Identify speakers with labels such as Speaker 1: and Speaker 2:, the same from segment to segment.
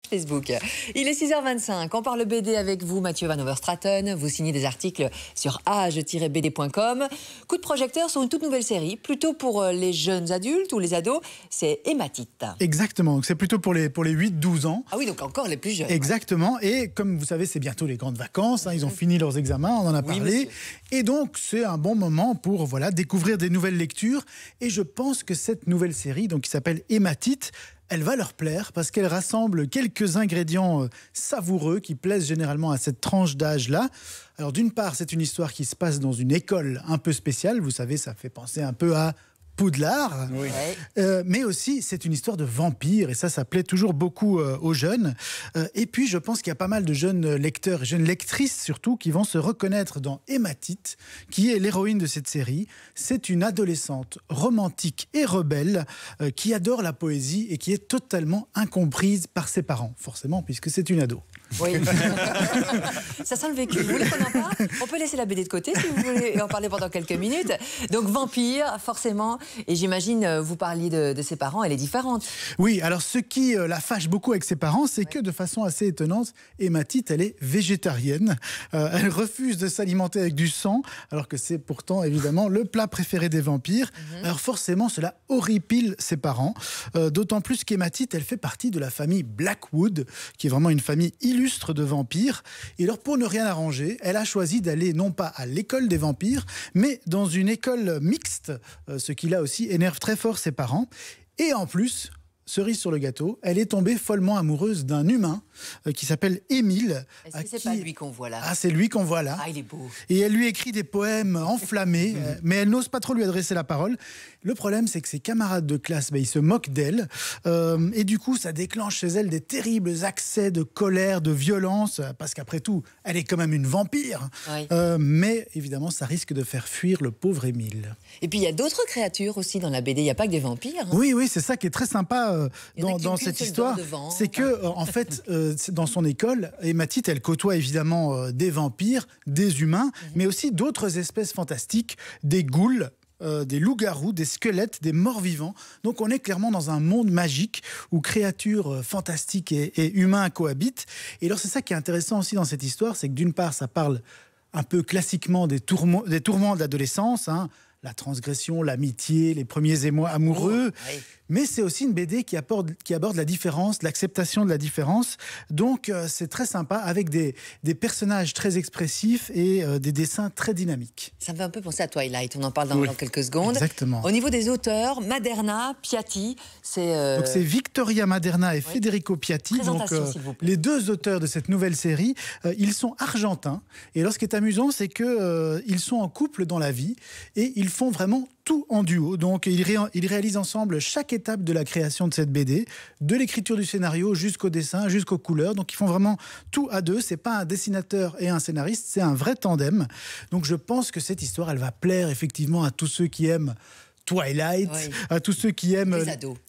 Speaker 1: Facebook. Il est 6h25, on parle BD avec vous, Mathieu Van Overstraten. Vous signez des articles sur age-bd.com. Coup de projecteur sur une toute nouvelle série, plutôt pour les jeunes adultes ou les ados, c'est Hématite.
Speaker 2: Exactement, c'est plutôt pour les 8-12 ans.
Speaker 1: Ah oui, donc encore les plus jeunes.
Speaker 2: Exactement, et comme vous savez, c'est bientôt les grandes vacances, ils ont fini leurs examens, on en a parlé.
Speaker 1: Monsieur.
Speaker 2: Et donc, c'est un bon moment pour découvrir des nouvelles lectures. Et je pense que cette nouvelle série, qui s'appelle Hématite, elle va leur plaire parce qu'elle rassemble quelques ingrédients savoureux qui plaisent généralement à cette tranche d'âge-là. Alors d'une part, c'est une histoire qui se passe dans une école un peu spéciale. Vous savez, ça fait penser un peu à Poudlard.
Speaker 1: Oui.
Speaker 2: Mais aussi, c'est une histoire de vampire et ça plaît toujours beaucoup aux jeunes. Et puis, je pense qu'il y a pas mal de jeunes lecteurs et jeunes lectrices surtout qui vont se reconnaître dans Hématite, qui est l'héroïne de cette série. C'est une adolescente romantique et rebelle qui adore la poésie et qui est totalement incomprise par ses parents, forcément, puisque c'est une ado.
Speaker 1: Oui. Ça sent le vécu. Vous voulez qu'on en parle? On peut laisser la BD de côté si vous voulez en parler pendant quelques minutes. Donc vampire, forcément. Et j'imagine, vous parliez de ses parents, elle est différente.
Speaker 2: Oui, alors ce qui la fâche beaucoup avec ses parents, c'est que de façon assez étonnante, Hématite, elle est végétarienne. Elle refuse de s'alimenter avec du sang, alors que c'est pourtant évidemment le plat préféré des vampires. Alors forcément, cela horripile ses parents. D'autant plus qu'Hématite, elle fait partie de la famille Blackwood, qui est vraiment une famille illustre de vampires. Et alors, pour ne rien arranger, elle a choisi d'aller non pas à l'école des vampires, mais dans une école mixte, ce qui là aussi énerve très fort ses parents. Et en plus, cerise sur le gâteau, elle est tombée follement amoureuse d'un humain qui s'appelle Émile.
Speaker 1: Est-ce que c'est pas lui qu'on voit là?
Speaker 2: Ah, c'est lui qu'on voit là.
Speaker 1: Ah, il est beau.
Speaker 2: Et elle lui écrit des poèmes enflammés, mais elle n'ose pas trop lui adresser la parole. Le problème, c'est que ses camarades de classe, ils se moquent d'elle. Et du coup, ça déclenche chez elle des terribles accès de colère, de violence, parce qu'après tout, elle est quand même une vampire.
Speaker 1: Oui.
Speaker 2: Mais évidemment, ça risque de faire fuir le pauvre Émile.
Speaker 1: Et puis il y a d'autres créatures aussi dans la BD, il n'y a pas que des vampires.
Speaker 2: Oui, c'est ça qui est très sympa
Speaker 1: Il y en a
Speaker 2: dans
Speaker 1: qu'une
Speaker 2: cette
Speaker 1: seule
Speaker 2: histoire.
Speaker 1: dent devant.
Speaker 2: C'est que, en fait, dans son école, Hématite, elle côtoie évidemment des vampires, des humains, mais aussi d'autres espèces fantastiques, des ghouls, des loups-garous, des squelettes, des morts-vivants. Donc on est clairement dans un monde magique où créatures fantastiques et humains cohabitent. Et alors c'est ça qui est intéressant aussi dans cette histoire, c'est que d'une part, ça parle un peu classiquement des tourments de l'adolescence, la transgression, l'amitié, les premiers émois amoureux.
Speaker 1: Oui.
Speaker 2: Mais c'est aussi une BD qui aborde la différence, l'acceptation de la différence. Donc c'est très sympa avec des personnages très expressifs et des dessins très dynamiques.
Speaker 1: Ça me fait un peu penser à Twilight, on en parle dans quelques secondes.
Speaker 2: Exactement.
Speaker 1: Au niveau des auteurs, Maderna, Piatti, c'est...
Speaker 2: Donc c'est Victoria Maderna et Federico Piatti,
Speaker 1: Présentation, s'il vous plaît.
Speaker 2: les deux auteurs de cette nouvelle série. Ils sont argentins. Et alors ce qui est amusant, c'est qu'ils sont en couple dans la vie et ils font vraiment tout en duo. Donc ils réalisent ensemble chaque étape de la création de cette BD, de l'écriture du scénario jusqu'au dessin, jusqu'aux couleurs. Donc ils font vraiment tout à deux. C'est pas un dessinateur et un scénariste, c'est un vrai tandem. Donc je pense que cette histoire, elle va plaire effectivement à tous ceux qui aiment Twilight, à tous ceux qui aiment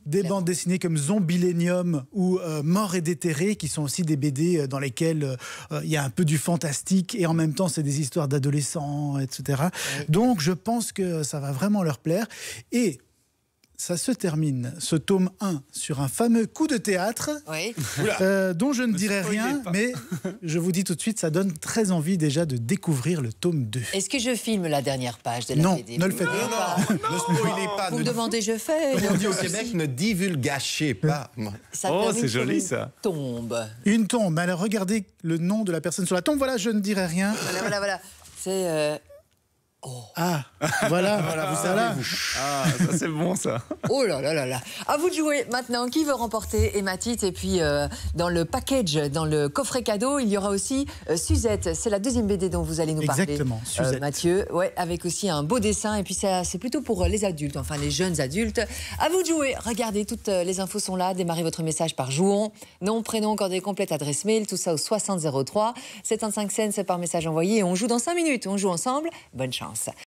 Speaker 2: des bandes dessinées comme Zombilenium ou Mort et déterré, qui sont aussi des BD dans lesquelles il y a un peu du fantastique et en même temps c'est des histoires d'adolescents, etc. Donc je pense que ça va vraiment leur plaire. Et ça se termine, ce tome 1, sur un fameux coup de théâtre, dont je ne dirai rien, mais je vous dis tout de suite, ça donne très envie déjà de découvrir le tome 2.
Speaker 1: Est-ce que je filme la dernière page de la BD?
Speaker 2: Non, ne le faites pas.
Speaker 3: Ne spoilez pas.
Speaker 1: Vous me demandez, je fais.
Speaker 3: Comme on dit au Québec, ne divulgachez pas.
Speaker 1: Ça
Speaker 4: Oh,
Speaker 1: termine
Speaker 4: c'est
Speaker 1: sur
Speaker 4: joli,
Speaker 1: une
Speaker 4: ça.
Speaker 1: Tombe.
Speaker 2: Une tombe. Alors regardez le nom de la personne sur la tombe. Voilà, je ne dirai rien.
Speaker 1: Voilà. C'est...
Speaker 2: Ah, voilà, vous savez.
Speaker 4: Ah, ça c'est bon ça.
Speaker 1: Oh là là là là. À vous de jouer maintenant. Qui veut remporter Hématite? Et puis dans le package, dans le coffret cadeau, il y aura aussi Suzette. C'est la deuxième BD dont vous allez nous parler.
Speaker 2: Exactement, Suzette.
Speaker 1: Mathieu, avec aussi un beau dessin. Et puis ça, c'est plutôt pour les adultes, enfin les jeunes adultes. À vous de jouer. Regardez, toutes les infos sont là. Démarrez votre message par Jouon. Nom, prénom, coordonnées complètes, adresse mail, tout ça au 60 03. 75 cents, c'est par message envoyé. Et on joue dans 5 minutes. On joue ensemble. Bonne chance.